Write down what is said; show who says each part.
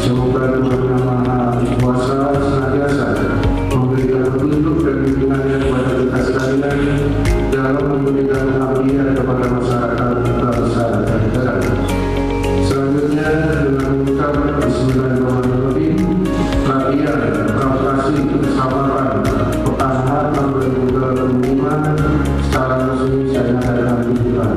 Speaker 1: Semoga Tuhan Yang Maha Kuasa senantiasa memberikan petunjuk dan bimbingannya kepada kita sekalian dalam memberikan pengabdian kepada masyarakat bangsa dan negara. Selanjutnya dengan mengucap Bismillahirrahmanirrahim, latihan praktasi kesabaran pertahanan tahun 2025 secara resmi saya nyatakan dimulai.